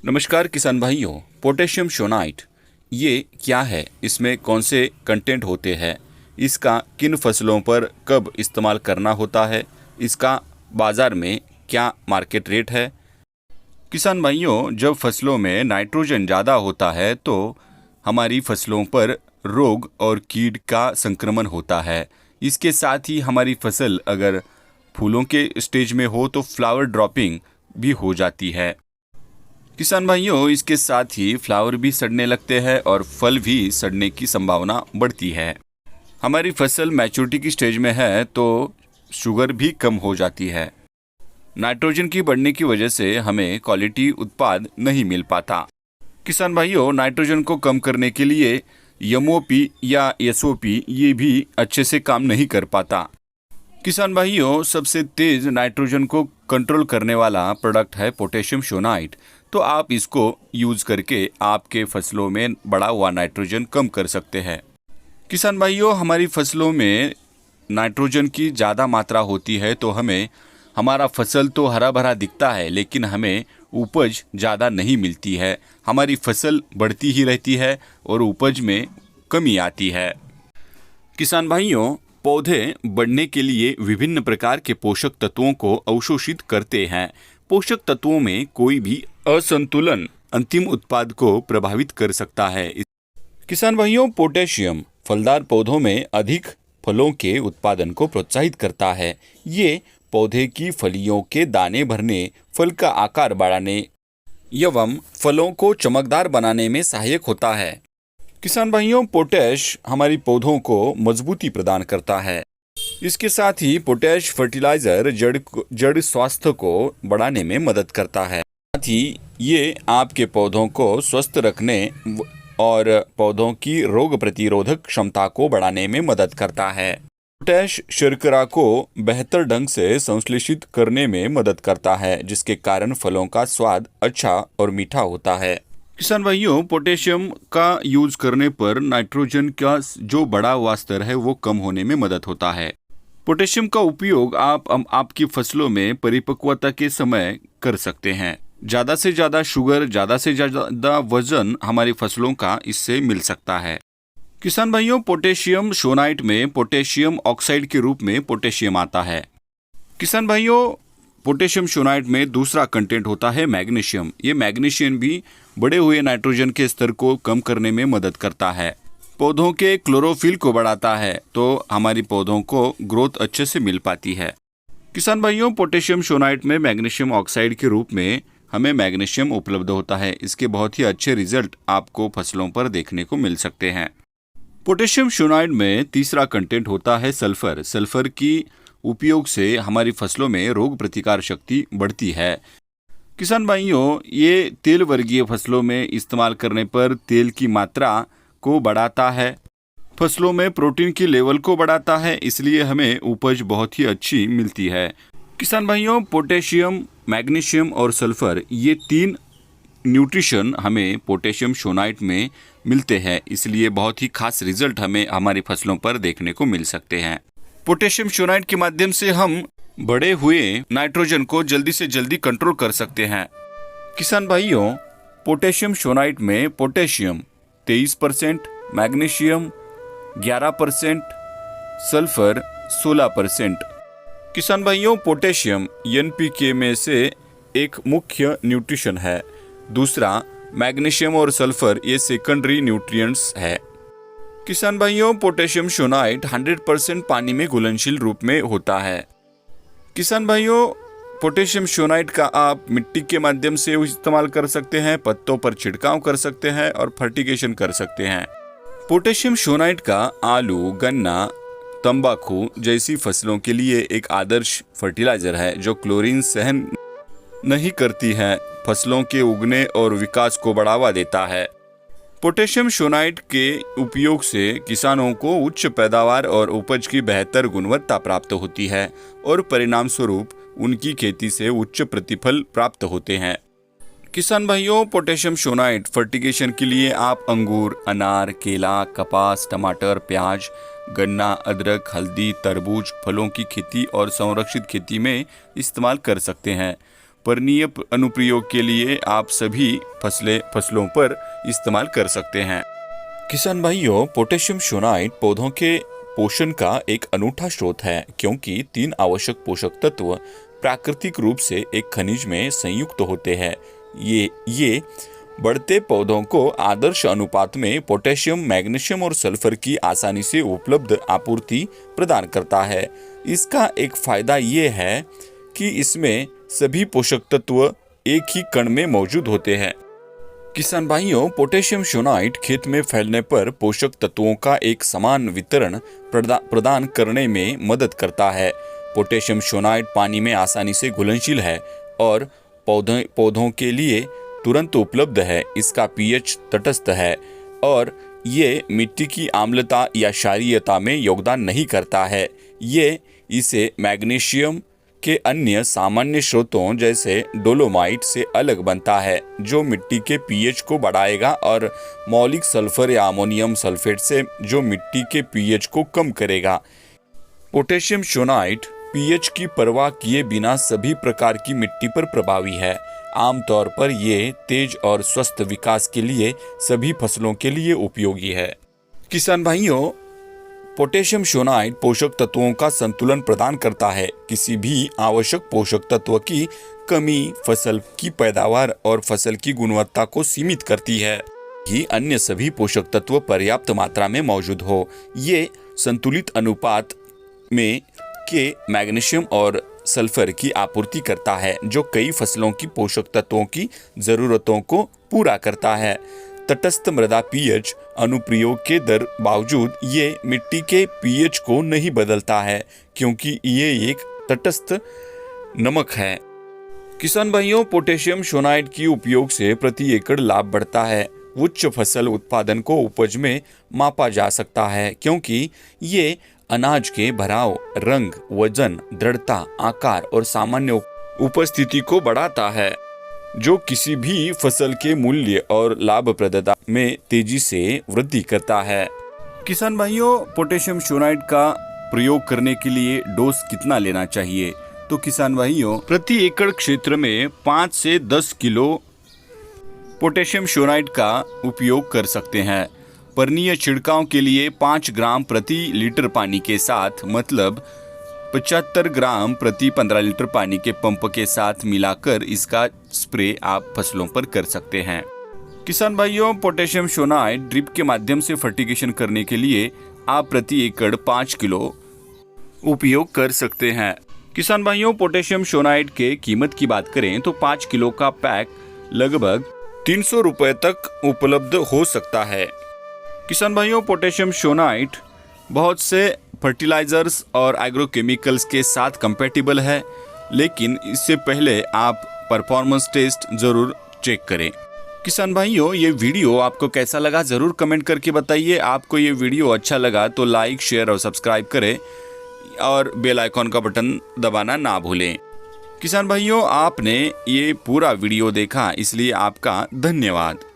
नमस्कार किसान भाइयों। पोटेशियम शोनाइट ये क्या है, इसमें कौन से कंटेंट होते हैं, इसका किन फसलों पर कब इस्तेमाल करना होता है, इसका बाज़ार में क्या मार्केट रेट है। किसान भाइयों, जब फसलों में नाइट्रोजन ज़्यादा होता है तो हमारी फसलों पर रोग और कीट का संक्रमण होता है। इसके साथ ही हमारी फसल अगर फूलों के स्टेज में हो तो फ्लावर ड्रॉपिंग भी हो जाती है। किसान भाइयों, इसके साथ ही फ्लावर भी सड़ने लगते हैं और फल भी सड़ने की संभावना बढ़ती है। हमारी फसल मैच्योरिटी की स्टेज में है तो शुगर भी कम हो जाती है। नाइट्रोजन की बढ़ने की वजह से हमें क्वालिटी उत्पाद नहीं मिल पाता। किसान भाइयों, नाइट्रोजन को कम करने के लिए एमओपी या एसओपी ये भी अच्छे से काम नहीं कर पाता। किसान भाइयों, सबसे तेज नाइट्रोजन को कंट्रोल करने वाला प्रोडक्ट है पोटेशियम शोनाइट। तो आप इसको यूज करके आपके फसलों में बढ़ा हुआ नाइट्रोजन कम कर सकते हैं। किसान भाइयों, हमारी फसलों में नाइट्रोजन की ज़्यादा मात्रा होती है तो हमारा फसल तो हरा भरा दिखता है, लेकिन हमें उपज ज़्यादा नहीं मिलती है। हमारी फसल बढ़ती ही रहती है और उपज में कमी आती है। किसान भाइयों, पौधे बढ़ने के लिए विभिन्न प्रकार के पोषक तत्वों को अवशोषित करते हैं। पोषक तत्वों में कोई भी असंतुलन अंतिम उत्पाद को प्रभावित कर सकता है। किसान भाइयों, पोटेशियम फलदार पौधों में अधिक फलों के उत्पादन को प्रोत्साहित करता है। ये पौधे की फलियों के दाने भरने, फल का आकार बढ़ाने एवं फलों को चमकदार बनाने में सहायक होता है। किसान भाइयों, पोटैश हमारी पौधों को मजबूती प्रदान करता है। इसके साथ ही पोटैश फर्टिलाइजर जड़ स्वास्थ्य को बढ़ाने में मदद करता है। साथ ही ये आपके पौधों को स्वस्थ रखने और पौधों की रोग प्रतिरोधक क्षमता को बढ़ाने में मदद करता है। पोटैश शर्करा को बेहतर ढंग से संश्लेषित करने में मदद करता है, जिसके कारण फलों का स्वाद अच्छा और मीठा होता है। किसान भाइयों, पोटेशियम का यूज करने पर नाइट्रोजन का जो बढ़ा हुआ स्तर है वो कम होने में मदद होता है। पोटेशियम का उपयोग आप आपकी फसलों में परिपक्वता के समय कर सकते हैं। ज़्यादा से ज़्यादा शुगर, ज़्यादा से ज़्यादा वजन हमारी फसलों का इससे मिल सकता है। किसान भाइयों, पोटेशियम शोनाइट में पोटेशियम ऑक्साइड के रूप में पोटेशियम आता है। किसान भाइयों, पोटेशियम शोनाइट में दूसरा कंटेंट होता है मैग्नीशियम। ये मैग्नीशियम भी बढ़े हुए नाइट्रोजन के स्तर को कम करने में मदद करता है। पौधों के क्लोरोफिल को बढ़ाता है तो हमारी पौधों को ग्रोथ अच्छे से मिल पाती है। किसान भाइयों, पोटेशियम शोनाइट में मैग्नीशियम ऑक्साइड के रूप में हमें मैग्नीशियम उपलब्ध होता है। इसके बहुत ही अच्छे रिजल्ट आपको फसलों पर देखने को मिल सकते हैं। पोटेशियम शोनाइट में तीसरा कंटेंट होता है सल्फर। सल्फर की उपयोग से हमारी फसलों में रोग प्रतिकार शक्ति बढ़ती है। किसान भाइयों, ये तेल वर्गीय फसलों में इस्तेमाल करने पर तेल की मात्रा को बढ़ाता है, फसलों में प्रोटीन की लेवल को बढ़ाता है, इसलिए हमें उपज बहुत ही अच्छी मिलती है। किसान भाइयों, पोटेशियम, मैग्नीशियम और सल्फर ये तीन न्यूट्रिशन हमें पोटेशियम शोनाइट में मिलते हैं, इसलिए बहुत ही खास रिजल्ट हमें हमारी फसलों पर देखने को मिल सकते हैं। पोटेशियम शोनाइट के माध्यम से हम बढ़े हुए नाइट्रोजन को जल्दी से जल्दी कंट्रोल कर सकते हैं। किसान भाइयों, पोटेशियम शोनाइट में पोटेशियम 23%, मैग्नीशियम 11%, सल्फर 16%। किसान भाइयों, पोटेशियम एनपीके में से एक मुख्य न्यूट्रिशन है। दूसरा मैग्नीशियम और सल्फर ये सेकेंडरी न्यूट्रिएंट्स है। किसान भाइयों, पोटेशियम शोनाइट 100% पानी में घुलनशील रूप में होता है। किसान भाइयों, पोटेशियम शोनाइट का आप मिट्टी के माध्यम से इस्तेमाल कर सकते हैं, पत्तों पर छिड़काव कर सकते हैं और फर्टिगेशन कर सकते हैं। पोटेशियम शोनाइट का आलू, गन्ना, तंबाकू जैसी फसलों के लिए एक आदर्श फर्टिलाइजर है जो क्लोरीन सहन नहीं करती है, फसलों के उगने और विकास को बढ़ावा देता है। पोटेशियम शोनाइट के उपयोग से किसानों को उच्च पैदावार और उपज की बेहतर गुणवत्ता प्राप्त होती है और परिणाम स्वरूप उनकी खेती से उच्च प्रतिफल प्राप्त होते हैं। किसान भाइयों, पोटेशियम शोनाइट फर्टिगेशन के लिए आप अंगूर, अनार, केला, कपास, टमाटर, प्याज, गन्ना, अदरक, हल्दी, तरबूज, फलों की खेती और संरक्षित खेती में इस्तेमाल कर सकते हैं। पर्णीय अनुप्रयोग के लिए आप सभी फसलों पर इस्तेमाल कर सकते हैं। किसान भाइयों, पोटेशियम शोनाइट पौधों के पोषण का एक अनूठा स्रोत है, क्योंकि 3 आवश्यक पोषक तत्व प्राकृतिक रूप से एक खनिज में संयुक्त होते हैं। ये बढ़ते पौधों को आदर्श अनुपात में पोटेशियम, मैग्नीशियम और सल्फर की आसानी से उपलब्ध आपूर्ति प्रदान करता है। इसका एक फायदा ये है कि इसमें सभी पोषक तत्व एक ही कण में मौजूद होते हैं। किसान भाइयों, पोटेशियम शोनाइट खेत में फैलने पर पोषक तत्वों का एक समान वितरण प्रदान करने में मदद करता है। पोटेशियम शोनाइट पानी में आसानी से घुलनशील है और पौधों के लिए तुरंत उपलब्ध है। इसका पीएच तटस्थ है और ये मिट्टी की अम्लता या क्षारीयता में योगदान नहीं करता है। ये इसे मैग्नीशियम के अन्य सामान्य स्रोतों जैसे डोलोमाइट से अलग बनता है, जो मिट्टी के पीएच को बढ़ाएगा, और मौलिक सल्फर या अमोनियम सल्फेट से जो मिट्टी के पीएच को कम करेगा। पोटेशियम शोनाइट पीएच की परवाह किए बिना सभी प्रकार की मिट्टी पर प्रभावी है। आमतौर पर ये तेज और स्वस्थ विकास के लिए सभी फसलों के लिए उपयोगी है। किसान भाइयों, पोटेशियम शोनाइट पोषक तत्वों का संतुलन प्रदान करता है। किसी भी आवश्यक पोषक तत्व की कमी फसल की पैदावार और फसल की गुणवत्ता को सीमित करती है। ही अन्य सभी पोषक तत्व पर्याप्त मात्रा में मौजूद हो। ये संतुलित अनुपात में के मैग्नीशियम और सल्फर की आपूर्ति करता है, जो कई फसलों की पोषक तत्वों की जरूरतों को पूरा करता है। तटस्थ मृदा पीएच अनुप्रयोग के बावजूद ये मिट्टी के पीएच को नहीं बदलता है, क्योंकि ये एक तटस्थ नमक है। किसान भाइयों, पोटेशियम शोनाइट की उपयोग से प्रति एकड़ लाभ बढ़ता है। उच्च फसल उत्पादन को उपज में मापा जा सकता है, क्योंकि ये अनाज के भराव, रंग, वजन, दृढ़ता, आकार और सामान्य उपस्थिति को बढ़ाता है, जो किसी भी फसल के मूल्य और लाभप्रदता में तेजी से वृद्धि करता है। किसान भाइयों, पोटेशियम शोनाइट का प्रयोग करने के लिए डोज कितना लेना चाहिए? तो किसान भाइयों, प्रति एकड़ क्षेत्र में 5 से 10 किलो पोटेशियम शोनाइट का उपयोग कर सकते हैं। पर्णीय छिड़काव के लिए 5 ग्राम प्रति लीटर पानी के साथ, मतलब 75 ग्राम प्रति 15 लीटर पानी के पंप के साथ मिलाकर इसका स्प्रे आप फसलों पर कर सकते हैं। किसान भाइयों, पोटेशियम शोनाइट ड्रिप के माध्यम से फर्टिगेशन करने के लिए आप प्रति एकड़ 5 किलो उपयोग कर सकते हैं। किसान भाइयों, पोटेशियम शोनाइट के कीमत की बात करें तो 5 किलो का पैक लगभग 300 रुपए तक उपलब्ध हो सकता है। किसान भाइयों, पोटेशियम शोनाइट बहुत से फर्टिलाइजर्स और एग्रोकेमिकल्स के साथ कंपैटिबल है, लेकिन इससे पहले आप परफॉर्मेंस टेस्ट जरूर चेक करें। किसान भाइयों, ये वीडियो आपको कैसा लगा जरूर कमेंट करके बताइए। आपको ये वीडियो अच्छा लगा तो लाइक, शेयर और सब्सक्राइब करें और बेल आइकॉन का बटन दबाना ना भूलें। किसान भाइयों, आपने ये पूरा वीडियो देखा, इसलिए आपका धन्यवाद।